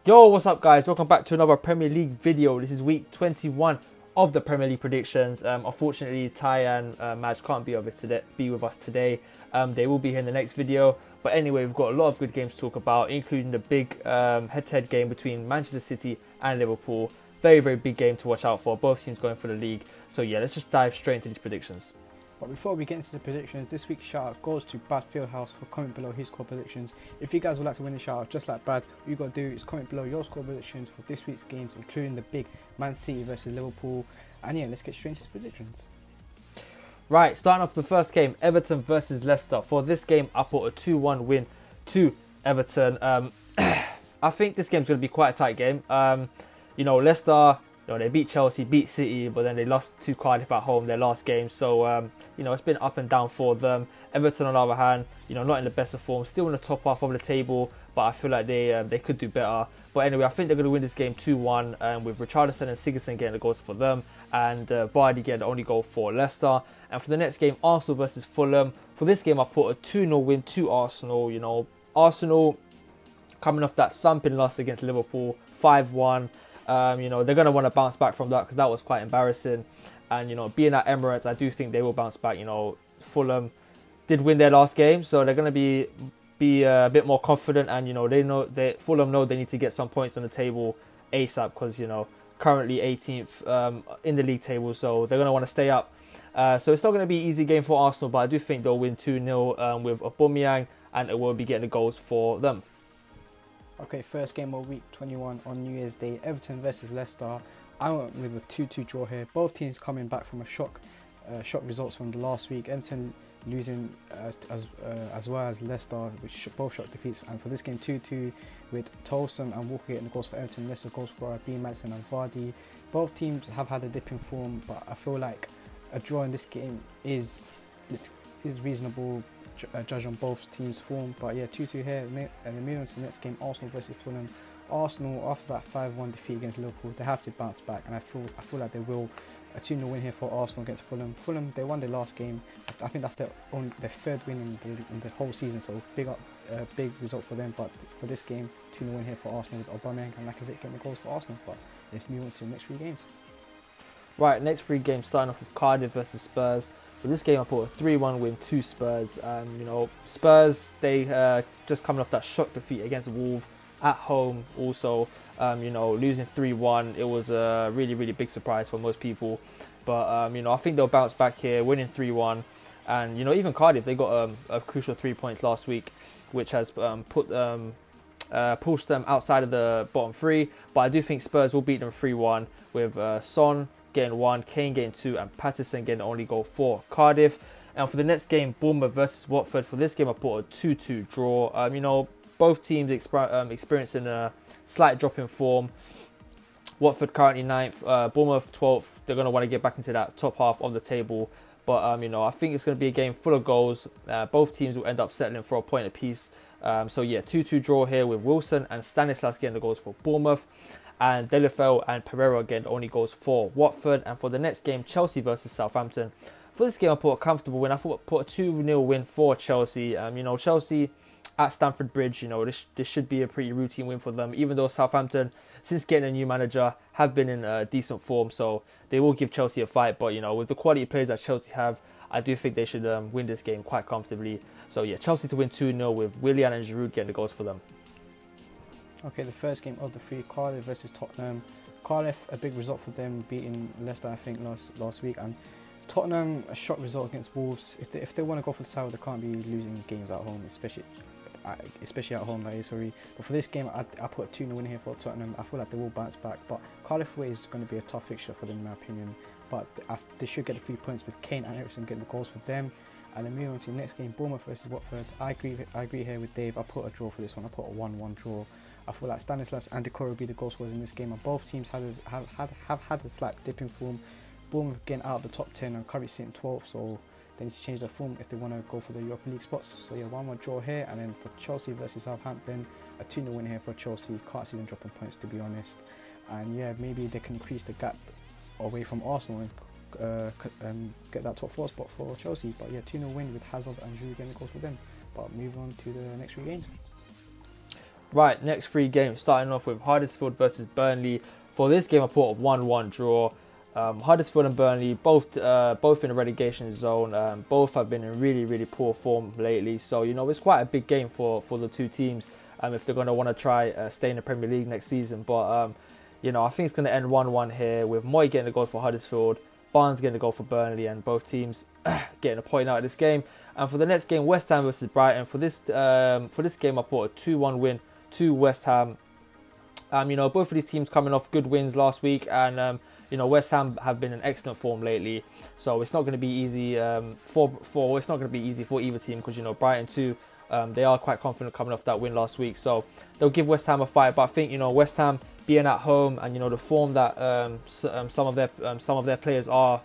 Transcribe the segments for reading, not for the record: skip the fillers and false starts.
Yo, what's up guys? Welcome back to another Premier League video. This is week 21 of the Premier League predictions. Unfortunately, Ty and Madge can't be with us today. They will be here in the next video. But anyway, we've got a lot of good games to talk about, including the big head-to-head game between Manchester City and Liverpool. Very, very big game to watch out for. Both teams going for the league. So yeah, let's just dive straight into these predictions. But before we get into the predictions, this week's shout out goes to Brad Fieldhouse for comment below his score predictions. If you guys would like to win a shout out just like Brad, all you got to do is comment below your score predictions for this week's games, including the big Man City versus Liverpool. And yeah, let's get straight into the predictions. Right, starting off the first game, Everton versus Leicester. For this game, I put a 2-1 win to Everton. I think this game's going to be quite a tight game. Leicester, they beat Chelsea, beat City, but then they lost to Cardiff at home their last game. So, it's been up and down for them. Everton, on the other hand, not in the best of form, still in the top half of the table, but I feel like they could do better. But anyway, I think they're going to win this game 2-1, with Richarlison and Sigurdsson getting the goals for them, and Vardy getting the only goal for Leicester. And for the next game, Arsenal versus Fulham. For this game, I put a 2-0 win to Arsenal. Arsenal coming off that thumping loss against Liverpool, 5-1. They're going to want to bounce back from that because that was quite embarrassing. And, being at Emirates, I do think they will bounce back. Fulham did win their last game, so they're going to be a bit more confident. And, Fulham know they need to get some points on the table ASAP because, currently 18th in the league table, so they're going to want to stay up. So it's not going to be an easy game for Arsenal, but I do think they'll win 2-0 with Aubameyang, and it will be getting the goals for them. Okay, first game of week 21 on New Year's Day, Everton versus Leicester. I went with a 2-2 draw here. Both teams coming back from a shock results from the last week. Everton losing as well as Leicester, which both shock defeats. And for this game, 2-2 with Tolson and Walker getting the goals for Everton. Leicester goal scorer being Madison and Vardy. Both teams have had a dip in form, but I feel like a draw in this game is reasonable. Judge on both teams' form, but yeah, 2-2 here. And then moving on to the next game, Arsenal versus Fulham. Arsenal, after that 5-1 defeat against Liverpool, they have to bounce back, and I feel like they will. A 2-0 win here for Arsenal against Fulham. Fulham, they won their last game. I think that's their third win in the whole season, so big result for them. But for this game, 2-0 win here for Arsenal with Aubameyang and Lacazette getting the goals for Arsenal. But let's move on to the next 3 games. Right, next 3 games, starting off with Cardiff versus Spurs. For this game, I put a 3-1 win to Spurs. Spurs, they just coming off that shock defeat against Wolves at home. Also, losing 3-1. It was a really, really big surprise for most people. But, I think they'll bounce back here, winning 3-1. And, even Cardiff, they got a crucial 3 points last week, which has pushed them outside of the bottom 3. But I do think Spurs will beat them 3-1 with Son getting 1, Kane getting 2, and Patterson getting the only goal for Cardiff. And for the next game, Bournemouth versus Watford. For this game, I put a 2-2 draw. Both teams experiencing a slight drop in form. Watford currently 9th, Bournemouth 12th. They're going to want to get back into that top half of the table. But, I think it's going to be a game full of goals. Both teams will end up settling for a point apiece. So, yeah, 2-2 draw here with Wilson and Stanislas getting the goals for Bournemouth. And Delafeu and Pereira again only goals for Watford. And for the next game, Chelsea versus Southampton. For this game, I put a comfortable win. I put a 2-0 win for Chelsea. Chelsea at Stamford Bridge, this should be a pretty routine win for them. Even though Southampton, since getting a new manager, have been in decent form. So they will give Chelsea a fight. But, with the quality players that Chelsea have, I do think they should win this game quite comfortably. So, yeah, Chelsea to win 2-0 with Willian and Giroud getting the goals for them. Okay, the first game of the 3, Cardiff versus Tottenham. Cardiff, a big result for them, beating Leicester, I think, last week. And Tottenham, a shock result against Wolves. If they want to go for the title, they can't be losing games at home, especially at home, that is, sorry. But for this game, I put a 2-0 win here for Tottenham. I feel like they will bounce back. But Cardiff away is going to be a tough fixture for them, in my opinion. But they should get the 3 points with Kane and Eriksen getting the goals for them. And then moving on to the next game, Bournemouth versus Watford. I agree here with Dave. I put a draw for this one. I put a 1-1 draw. I feel like Stanislas and Decore will be the goal scorers in this game, and both teams have had a slight dip in form. Bournemouth getting out of the top 10 and currently sitting 12th, so they need to change their form if they want to go for the Europa League spots. So yeah, 1-1 draw here. And then for Chelsea versus Southampton, a 2-0 win here for Chelsea. Can't see them dropping points, to be honest. And yeah, maybe they can increase the gap away from Arsenal and get that top 4 spot for Chelsea. But yeah, 2-0 win with Hazard and Giroud getting the goals for them. But move on to the next 3 games. Right, next 3 games, starting off with Huddersfield versus Burnley. For this game, I put a 1-1 draw. Huddersfield and Burnley, both in the relegation zone. Both have been in really poor form lately. So, it's quite a big game for the two teams if they're going to want to try stay in the Premier League next season. But, I think it's going to end 1-1 here with Moy getting the goal for Huddersfield, Barnes getting the goal for Burnley, and both teams getting a point out of this game. And for the next game, West Ham versus Brighton. For this game, I put a 2-1 win to West Ham. Both of these teams coming off good wins last week, and West Ham have been in excellent form lately, so it's not going to be easy it's not going to be easy for either team, because Brighton too, they are quite confident coming off that win last week, so they'll give West Ham a fight. But I think West Ham being at home, and the form that some of their players are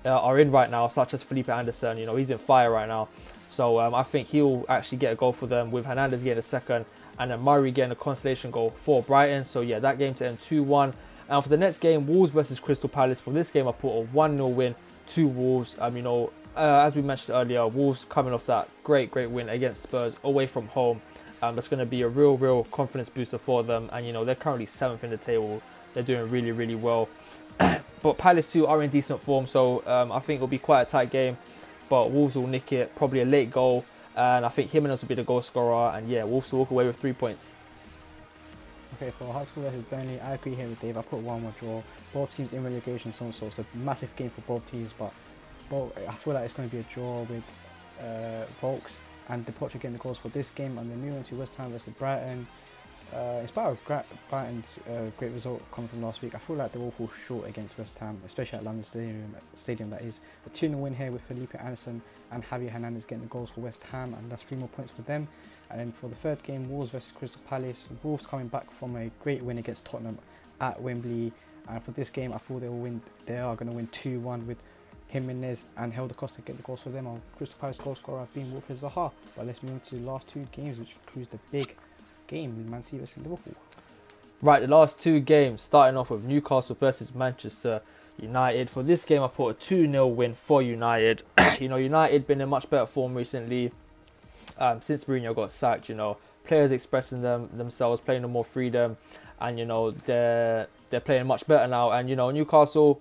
in right now, such as Felipe Anderson, he's in fire right now. So I think he'll actually get a goal for them, with Hernandez getting a second, and then Murray getting a consolation goal for Brighton. So yeah, that game to end 2-1. And for the next game, Wolves versus Crystal Palace. For this game, I put a 1-0 win to Wolves. As we mentioned earlier, Wolves coming off that great win against Spurs away from home. That's going to be a real confidence booster for them. And they're currently 7th in the table. They're doing really well. But Palace too are in decent form, so I think it'll be quite a tight game. But Wolves will nick it, probably a late goal, and I think Jimenez will be the goal scorer. And yeah, Wolves will walk away with 3 points. Okay, for Huddersfield versus Burnley, I agree here with Dave. I put 1-1 draw. Both teams in relegation zone, so it's a massive game for both teams. But I feel like it's going to be a draw with Volks and the Portugal getting the goals for this game. And then moving on to West Ham versus Brighton. In spite of Brighton's great result coming from last week, I feel like they will fall short against West Ham, especially at London Stadium. That is a 2-0 win here with Felipe Anderson and Javier Hernandez getting the goals for West Ham, and that's 3 more points for them. And then for the third game, Wolves versus Crystal Palace. Wolves coming back from a great win against Tottenham at Wembley, and for this game, I thought they will win. They are going to win 2-1 with Jimenez and Helder Costa getting the goals for them. On Crystal Palace goal scorer being Wilfried Zaha. But let's move on to the last 2 games, which includes the big game, Man City versus Liverpool. Right, the last 2 games, starting off with Newcastle versus Manchester United. For this game, I put a 2-0 win for United. United been in much better form recently since Mourinho got sacked. Players expressing themselves, playing with more freedom, and they're playing much better now. And Newcastle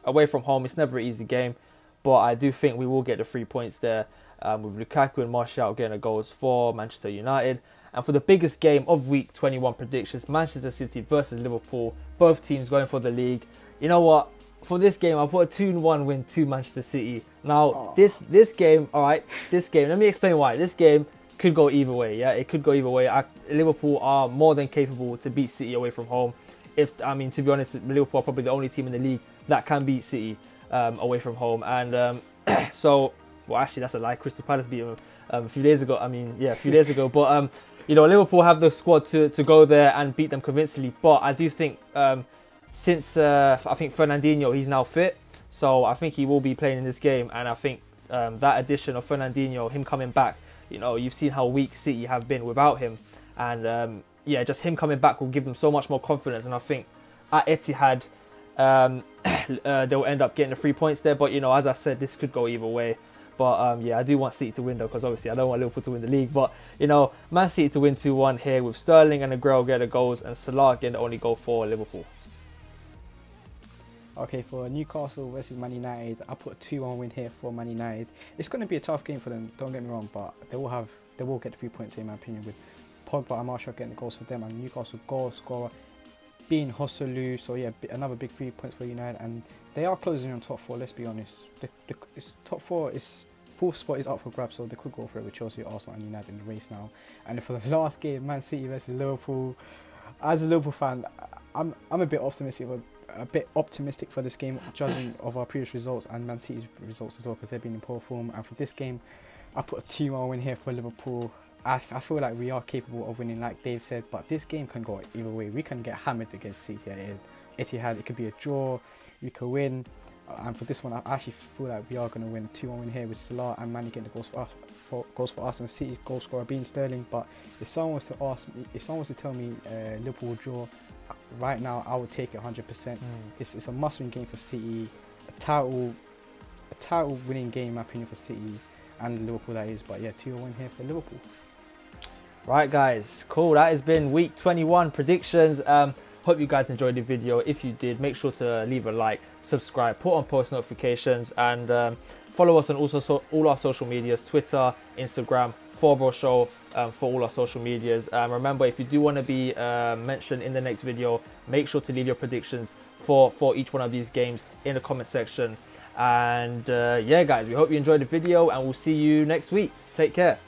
away from home, it's never an easy game, but I do think we will get the 3 points there, with Lukaku and Martial getting the goals for Manchester United. And for the biggest game of week 21 predictions, Manchester City versus Liverpool, both teams going for the league. You know what? For this game, I put a 2-1 win to Manchester City. Now, this game, let me explain why. This game could go either way, yeah? It could go either way. Liverpool are more than capable to beat City away from home. To be honest, Liverpool are probably the only team in the league that can beat City away from home. And actually, that's a lie. Crystal Palace beat them a few days ago. But Liverpool have the squad to go there and beat them convincingly. But I do think since I think Fernandinho, he's now fit, so I think he will be playing in this game. And I think that addition of Fernandinho, him coming back, you've seen how weak City have been without him, and just him coming back will give them so much more confidence. And I think at Etihad, they'll end up getting the 3 points there. But as I said, this could go either way. But I do want City to win though, because obviously I don't want Liverpool to win the league. But Man City to win 2-1 here, with Sterling and Aguero getting the goals and Salah getting the only goal for Liverpool. Okay, for Newcastle versus Man United, I put a 2-1 win here for Man United. It's going to be a tough game for them, don't get me wrong, but they will get the 3 points in my opinion, with Pogba and Martial getting the goals for them, and Newcastle goal scorer being Hosselu. So yeah, another big 3 points for United, and they are closing on top 4. Let's be honest, it's top 4 is 4th spot is up for grabs, so they could go for it with Chelsea, Arsenal, and United in the race now. And for the last game, Man City versus Liverpool. As a Liverpool fan, I'm a bit optimistic for this game, judging of our previous results and Man City's results as well, because they've been in poor form. And for this game, I put a 2-1 win here for Liverpool. I feel like we are capable of winning, like Dave said, but this game can go either way. We can get hammered against City at Etihad. It could be a draw, we could win. And for this one, I actually feel like we are going to win. 2-1 win here with Salah and Mane getting the goals for us, and City goal scorer being Sterling. But if someone was to tell me Liverpool will draw right now, I would take it 100%. It's a must-win game for City, a title winning game in my opinion for City and Liverpool, that is. But yeah, 2-1 win here for Liverpool. Right, guys, cool. That has been week 21 predictions. Hope you guys enjoyed the video. If you did, make sure to leave a like, subscribe, put on post notifications, and follow us on also all our social medias: Twitter, Instagram, Forbro Show, for all our social medias. Remember, if you do want to be mentioned in the next video, make sure to leave your predictions for each one of these games in the comment section. And yeah, guys, we hope you enjoyed the video, and we'll see you next week. Take care.